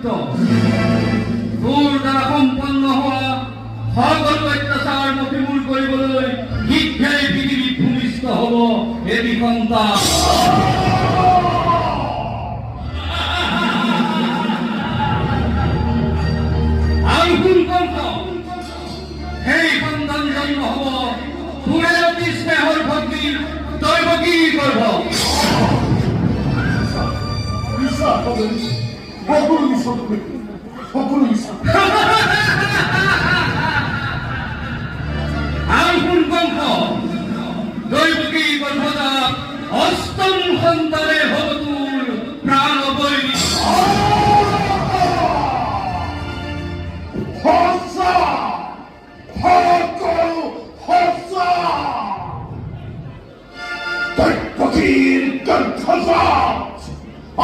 পুত্ৰ তোৰ দ্বাৰা সম্পন্ন হোৱা সকলো অত্যাচাৰ মষিমূৰ কৰিবলৈ শীঘ্ৰেই পৃথিৱীত ভূমিষ্ঠ হ'ব এটি সন্তান। আৰু কোন কংস সেই সন্তান জন্ম হ'ব তোৰে অতি স্নেহৰ ভগ্নী দৈৱকী গৰ্ভ। আৰু কোন কংস দৈৱকী গৰ্ভজাত অষ্টম সন্তানে হ'ব তোৰ প্ৰাণ বৈৰী। দৈৱকীৰ গৰ্ভজাত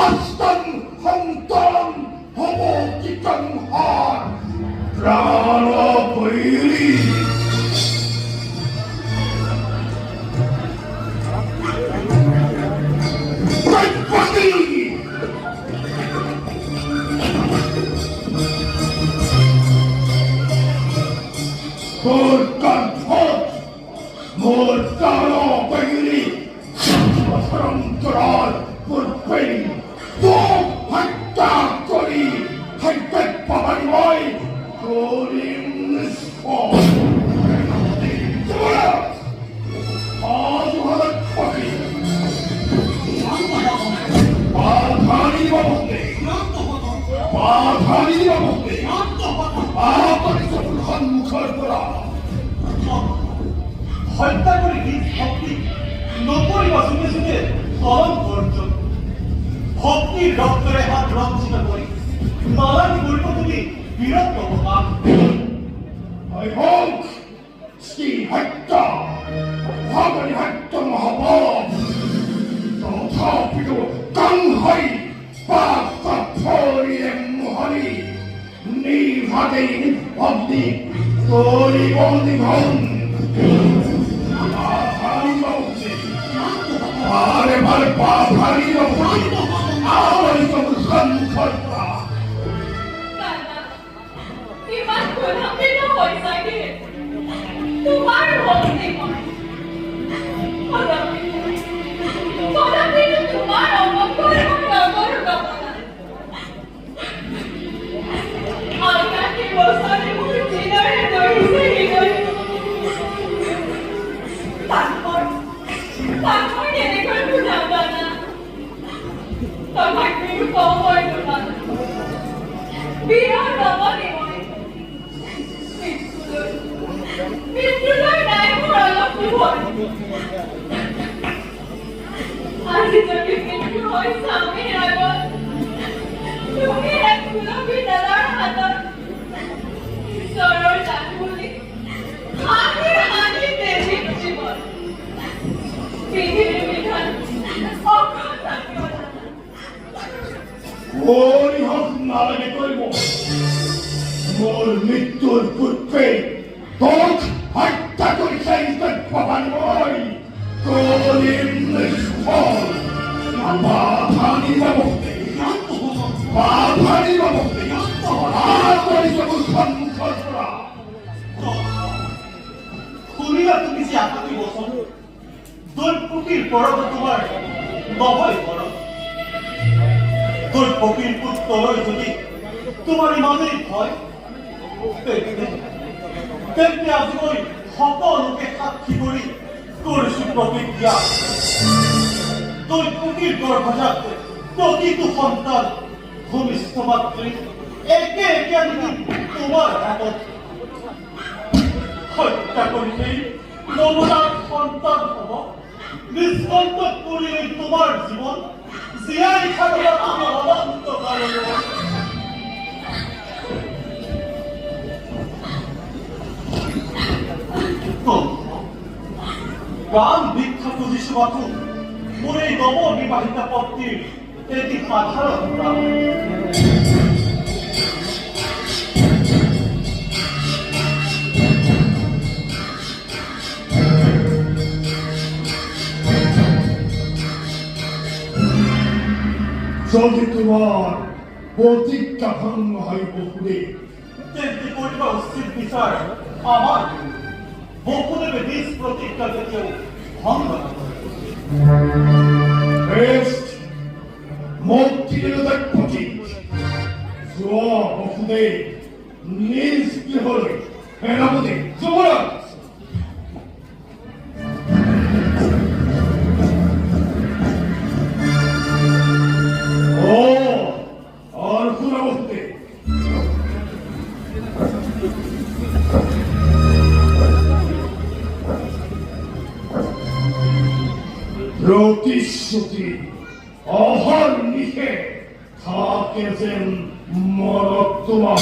অষ্টম সন্তান হ'ব কি কংসৰ প্ৰাণ বৈৰী। মোৰ কণ্ঠত মোৰ প্ৰাণ বৈৰী বচৰণ কৰাৰ পূৰ্বেই তোক হত্যা কৰি খাদ্যত পাবাৰ মই কৰিম নিষ্ফল। সন্মুখৰ পৰা হত্যা কৰি নিজ ভক্তি নকৰিব যোগে যোগে চৰম গৰ্জন। ভক্তিৰ ৰক্তৰে হাত ৰঞ্জিত কৰি নালাগি কৰিব তুমি বিৰত অৱকাশ। শ্ৰী হত্যা ভাগনি হত্য মহাপাপ তথাপিও কংসই পাপৰিয়ে মোহৰি নিভাগে নিভগ্নি কৰিব নিধন। বাৰে বাৰে পাপ হাৰিব আৰু সন্মুখৰ পৰা ইমান কলম্বিত হৈ যায়গে তোমাৰ ভক্তি মই তথাপিতো তোমাৰ অমংগল মই নকৰো কামনা। আকাশী বছৰে মোৰ হৃদয়ে দৌৰিছে হৃদয় তাক মই কেনেকৈ বুজাম জানা। তথাপিও কওঁ মই তোমাক বিয়াৰ নমনি মই মৃত্যুলৈ নাই মোৰ অলপ ভয়। আজি যদি মৃত্যু হয় স্বামীৰ আগত তুমি এক গুলাবী দাদাৰ হাতত ঈশ্বৰৰ দান বুলি হাঁহি হাঁহি দেৱীক জীৱন পৃথিৱীৰ বিধান অকল থাকিব হক নালাগে কৰিব। মোৰ মৃত্যুৰ পূৰ্বে তোক হত্যা কৰি পাবাৰ মই কৰিম নিষ্ফল। সন্মুখৰ পৰা শুনিলা তুমি যে আপত্তি বচন দৈৱকীৰ পৰব তোমাৰ নহয় পৰব। দৈৱকীৰ পুত্ৰলৈ যদি তোমাৰ ইমানেই ভয় তেন্তে আজি মই সকলোকে সাক্ষী কৰি কৰিছো প্ৰতিজ্ঞা। দৈৱকীৰ গৰ্ভজাত প্ৰতিটো সন্তান ভূমিষ্ঠ মাতৃ একে একে আনি তোমাৰ হাতত হত্যা কৰি সেই নমুনাৰ সন্তান হ'ব। নিষ্কণ্টক কৰিলে তোমাৰ জীৱন জীয়াই থাকিবা তুমি অনন্তকাললৈ। প্ৰাণ ভিক্ষা খুজিছো মাথো মোৰ এই নৱ বিবাহিতা পত্নীৰ এটি সাধাৰণ প্ৰাণ। যদি তোমার প্রতিজ্ঞা ভঙ্গ হয় বকুদে। তেমনি করিবা উচিত বিচার আমার বকুদেবের নিজ প্রতিজ্ঞাকে কেউ ভঙ্গ না করে। বেশ, মন্ত্রীদের দেখছি বকুদে নিজ গৃহরে সেনাপতি যুবরাজ। ও আর সুরাবস্তে প্রতিশ্রুতি অহর্নিশে থাকেছেন মরত্তমা।